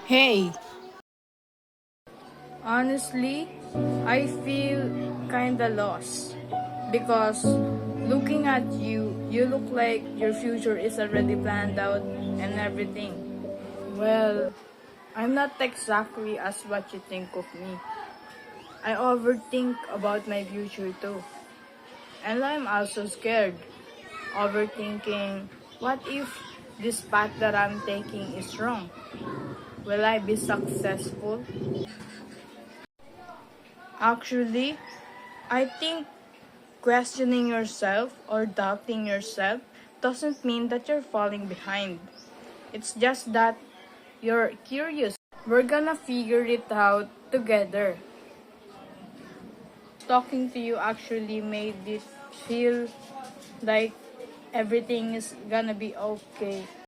Hey, Honestly, I feel kinda lost because looking at you, you look like your future is already planned out and everything. Well, I'm not exactly as what you think of me. I overthink about my future too. And I'm also scared. Overthinking, what if this path that I'm taking is wrong? Will I be successful? Actually, I think questioning yourself or doubting yourself doesn't mean that you're falling behind. It's just that you're curious. We're gonna figure it out together. Talking to you actually made it feel like everything is gonna be okay.